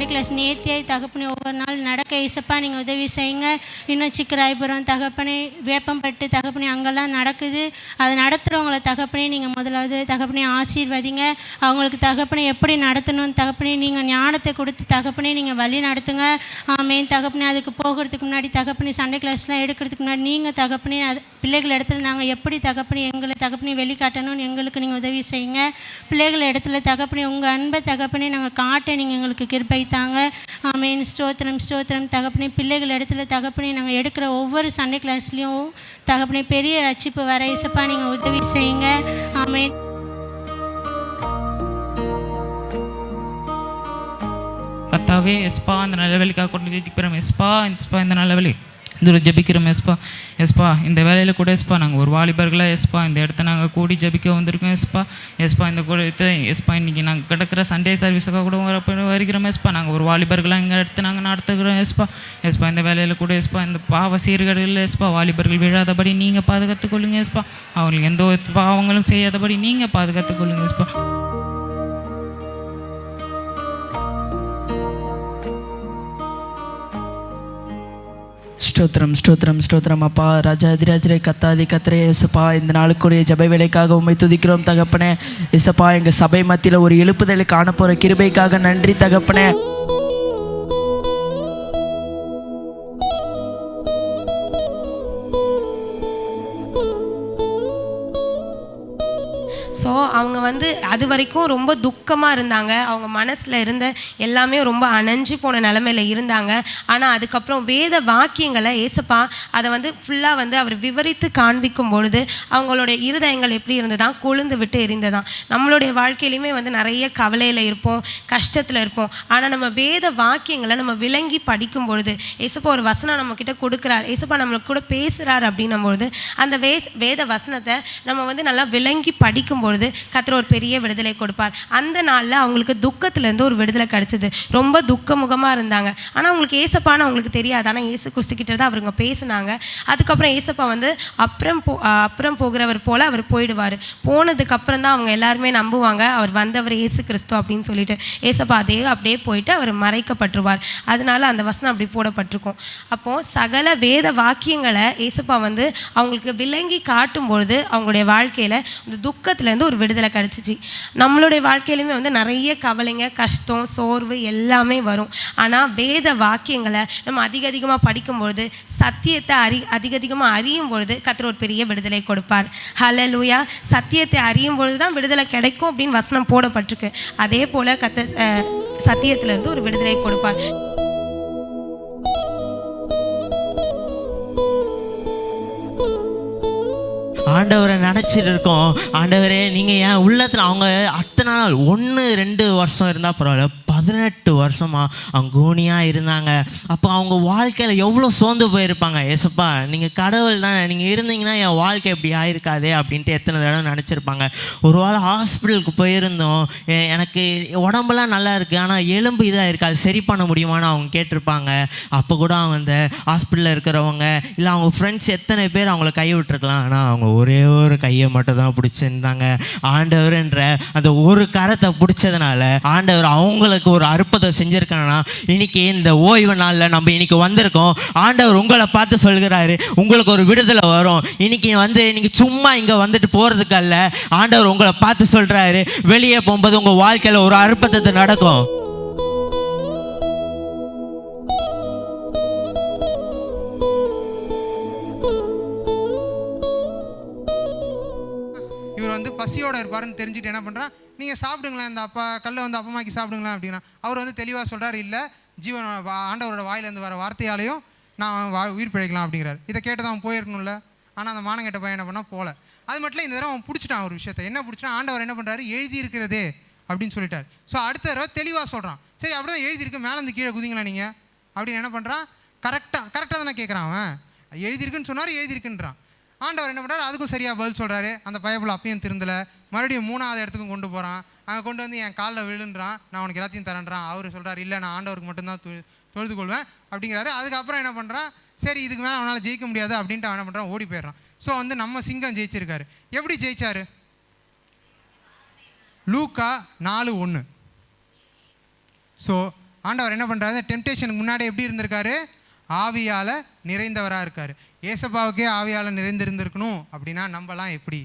Sunday class நேர்த்தியாய் தகப்பனே ஒவ்வொரு நாள் நடக்க ஏசப்பா நீங்கள் உதவி செய்யுங்க. இன்னும் சிக்கராயபுரம் தகப்பனே, வேப்பம்பட்டு தகப்பனே அங்கெல்லாம் நடக்குது. அதை நடத்துகிறவங்கள தகப்பனே நீங்கள் முதலாவது தகப்பனே ஆசீர்வதிங்க. அவங்களுக்கு தகப்பனே எப்படி நடத்தணும் தகப்பனே நீங்கள் ஞானத்தை கொடுத்து தகப்பனே நீங்கள் வழி நடத்துங்க. ஆமேன் தகப்பனே. அதுக்கு போகிறதுக்கு முன்னாடி தகப்பனே சண்டே கிளாஸ்லாம் எடுக்கிறதுக்கு முன்னாடி நீங்கள் தகப்பனே பிள்ளைகள் இடத்துல நாங்கள் எப்படி தகப்பனே எங்களை தகப்பனே வெளிக்காட்டணும்னு எங்களுக்கு நீங்கள் உதவி செய்யுங்க. பிள்ளைகள் இடத்துல தகப்பனே உங்கள் அன்பை தகப்பனே நாங்கள் காட்ட நீங்கள் எங்களுக்கு கிருபை தாங்க. ஆமேன். ஸ்தோத்திரம் ஸ்தோத்திரம் தகப்பனே. பிள்ளைகள் இடத்துல தகப்பனே நாங்கள் எடுக்கிற ஒவ்வொரு சண்டே கிளாஸ்லேயும் தகப்பனே பெரிய ரட்சிப்பு வர இசப்பா நீங்கள் உதவி செய்யுங்க. ஆமேன். கத்தாவே எஸ்பா அந்த நல்ல வேலைக்காக கொண்டு இருக்கிறோம். எஸ்பா இந்த நல்ல வேலை இதில் ஜபிக்கிறோம். எஸ்பா இந்த வேலையில் கூட நாங்கள் ஒரு வாலிபர்களாக இந்த இடத்த நாங்கள் கூடி ஜபிக்க வந்திருக்கோம். இந்த கூட இன்றைக்கி நாங்கள் கிடக்கிற சண்டே சர்வீஸுக்காக கூட வருகிறோம். நாங்கள் ஒரு வாலிபர்களாக எங்கள் இடத்த நாங்கள் நடத்துகிறோம். இந்த வேலையில் கூட இந்த பாவ சீர்கேடுகளில் வாலிபர்கள் விழாதபடி நீங்கள் பாதுகாத்துக்கொள்ளுங்க. அவங்களுக்கு எந்த பாவங்களும் செய்யாதபடி நீங்கள் பாதுகாத்துக்கொள்ளுங்க. ஸ்தோத்திரம் ஸ்தோத்திரம் ஸ்தோத்திரம் அப்பா. ராஜாதிராஜரை கத்தாதி கத்திரே இசப்பா, இந்த நாளுக்குரிய ஜபை வேலைக்காக உண்மை துதிக்கிறோம் தகப்பனே. இசப்பா எங்கள் சபை மத்தியில் ஒரு எழுப்புதலை காணப்போகிற கிருபைக்காக நன்றி தகப்பனே. ஸோ அவங்க அது வரைக்கும் ரொம்ப துக்கமாக இருந்தாங்க. அவங்க மனசில் இருந்த எல்லாமே ரொம்ப அணைஞ்சு போன நிலமையில இருந்தாங்க. ஆனால் அதுக்கப்புறம் வேத வாக்கியங்களை ஏசப்பா அதை ஃபுல்லாக அவர் விவரித்து காண்பிக்கும் பொழுது அவங்களுடைய இருதயங்கள் எப்படி இருந்ததான், கொழுந்து விட்டு எரிந்ததான். நம்மளுடைய வாழ்க்கையிலையுமே நிறைய கவலையில் இருப்போம், கஷ்டத்தில் இருப்போம். ஆனால் நம்ம வேத வாக்கியங்களை நம்ம விளங்கி படிக்கும் பொழுது ஏசப்பா ஒரு வசனம் நம்மக்கிட்ட கொடுக்குறார், ஏசப்பா நம்மளுக்கு கூட பேசுகிறார் அப்படின்னும் பொழுது அந்த வேத வசனத்தை நம்ம நல்லா விளங்கி படிக்கும் பொழுது கர்த்தர் ஒரு பெரிய விடுதலை கொடுப்பார். அந்த நாளில் அவங்களுக்கு துக்கத்திலேருந்து ஒரு விடுதலை கிடைச்சிது. ரொம்ப துக்கமுகமாக இருந்தாங்க. ஆனால் அவங்களுக்கு ஏசப்பான்னு அவங்களுக்கு தெரியாது. ஆனால் ஏசு கிறிஸ்துக்கிட்ட தான் அவருங்க பேசினாங்க. அதுக்கப்புறம் ஏசப்பா அப்புறம் போகிறவர் போல் அவர் போயிடுவார். போனதுக்கப்புறம் தான் அவங்க எல்லாருமே நம்புவாங்க அவர் வந்தவர் ஏசு கிறிஸ்து அப்படின்னு சொல்லிட்டு. ஏசப்பா அப்படியே போயிட்டு அவர் மறைக்கப்பட்டுருவார். அதனால அந்த வசனம் அப்படி போடப்பட்டிருக்கும். அப்போது சகல வேத வாக்கியங்களை ஏசப்பா அவங்களுக்கு விளங்கி காட்டும் பொழுது அவங்களுடைய வாழ்க்கையில் இந்த துக்கத்துலேருந்து ஒரு விடுதலை கிடச்சிச்சு. நம்மளுடைய வாழ்க்கையிலுமே நிறைய கவலைங்க, கஷ்டம், சோர்வு எல்லாமே வரும். ஆனால் வேத வாக்கியங்களை நம்ம அதிகமாக படிக்கும்பொழுது, சத்தியத்தை அதிகமாக அறியும் பொழுது கர்த்தர் ஒரு பெரிய விடுதலை கொடுப்பார். ஹல்லேலூயா. சத்தியத்தை அறியும் பொழுது தான் விடுதலை கிடைக்கும் அப்படின்னு வசனம் போடப்பட்டிருக்கு. அதே போல் கர்த்தர் சத்தியத்திலேருந்து ஒரு விடுதலை கொடுப்பார். ஆண்டவரை நினச்சிட்டு இருக்கோம். ஆண்டவரே நீங்கள் என் உள்ளத்தில் அவங்க அத்தனை நாள் 1-2 வருஷம் இருந்தால் பரவாயில்ல, 18 வருஷமாக அவங்க கூனியாக இருந்தாங்க. அப்போ அவங்க வாழ்க்கையில் எவ்வளோ சோர்ந்து போயிருப்பாங்க. ஏசப்பா நீங்கள் கடவுள் தானே, நீங்கள் இருந்தீங்கன்னா என் வாழ்க்கை இப்படி ஆயிருக்காதே அப்படின்ட்டு எத்தனை தடவை நினச்சிருப்பாங்க. ஒரு வேளை ஹாஸ்பிட்டலுக்கு போயிருந்தோம், எனக்கு உடம்புலாம் நல்லா இருக்குது ஆனால் எலும்பு இதாக இருக்குது, அது சரி பண்ண முடியுமான்னு அவங்க கேட்டிருப்பாங்க. அப்போ கூட அவங்க அந்த ஹாஸ்பிட்டலில் இருக்கிறவங்க இல்லை அவங்க ஃப்ரெண்ட்ஸ் எத்தனை பேர் அவங்கள கை விட்டுருக்கலாம். ஆனால் அவங்க ஒரே ஒரு கையை மட்டும் தான் பிடிச்சிருந்தாங்க. ஆண்டவர்ன்ற அந்த ஒரு கரத்தை பிடிச்சதுனால ஆண்டவர் அவங்களுக்கு ஒரு அற்புதம் செஞ்சிருக்காங்கன்னா இன்னைக்கு இந்த ஓய்வு நாளில் நம்ம இன்னைக்கு வந்திருக்கோம். ஆண்டவர் உங்களை பார்த்து சொல்கிறாரு, உங்களுக்கு ஒரு விடுதலை வரும். இன்னைக்கு நீங்கள் சும்மா இங்கே வந்துட்டு போகிறதுக்கு அல்ல, ஆண்டவர் உங்களை பார்த்து சொல்கிறாரு, வெளியே போகும்போது உங்கள் வாழ்க்கையில் ஒரு அற்புதத்தை நடக்கும். பசியோடு இருப்பாருன்னு தெரிஞ்சுட்டு என்ன பண்ணுறான், நீங்கள் சாப்பிடுங்களேன், இந்த கல்லை அப்பமாக்கி சாப்பிடுங்களேன் அப்படின்னா அவர் தெளிவாக சொல்கிறார், இல்லை ஜீவன் ஆண்டவரோட வாயிலேருந்து வர வார்த்தையாலையும் நான் உயிர் பிழைக்கலாம் அப்படிங்கிறார். இதை கேட்டு அவன் போயிருக்கணும்ல. ஆனால் அந்த மானங்கெட்ட பையன் என்ன பண்ணால் போகல. அது மட்டும் இல்லை, இந்த தடவை அவன் பிடிச்சிட்டான் ஒரு விஷயத்தை. என்ன பிடிச்சிட்டான், ஆண்டவர் என்ன பண்ணுறாரு, எழுதி இருக்கிறதே அப்படின்னு சொல்லிட்டார். ஸோ அடுத்த தடவை தெளிவாக சொல்கிறான், சரி அப்படி தான் எழுதியிருக்கு, மேலேருந்து கீழே குதிங்களா நீங்கள் அப்படின்னு என்ன பண்ணுறான். கரெக்டாக தானே கேட்குறான். அவன் எழுதியிருக்குன்னு சொன்னார், எழுதியிருக்குன்றான். ஆண்டவர் என்ன பண்ணுறாரு, அதுக்கும் சரியாக பதில் சொல்கிறாரு. அந்த பயப்புல அப்பயும் திருந்தலை. மறுபடியும் 3வது இடத்துக்கும் கொண்டு போகிறான். அங்கே கொண்டு என் காலில் விழுன்றான், நான் உனக்கு எல்லாத்தையும் தரேன்றான். அவர் சொல்கிறார், இல்லை நான் ஆண்டவருக்கு மட்டும்தான் தொழுது கொள்வேன் அப்படிங்கிறாரு. அதுக்கப்புறம் என்ன பண்ணுறான், சரி இதுக்கு மேலே அவனால் ஜெயிக்க முடியாது அப்படின்ட்டு அவன் என்ன பண்ணுறான், ஓடி போயிடுறான். ஸோ நம்ம சிங்கம் ஜெயிச்சிருக்காரு. எப்படி ஜெயிச்சாரு? லூக்கா 4:1. ஸோ ஆண்டவர் என்ன பண்ணுறாரு, டெம்டேஷனுக்கு முன்னாடி எப்படி இருந்திருக்காரு, ஆவியால் நிறைந்தவராக இருக்கார். ஏசப்பாவுக்கே ஆவியால் நிறைந்திருந்திருக்கணும் அப்படின்னா நம்மலாம் எப்படி?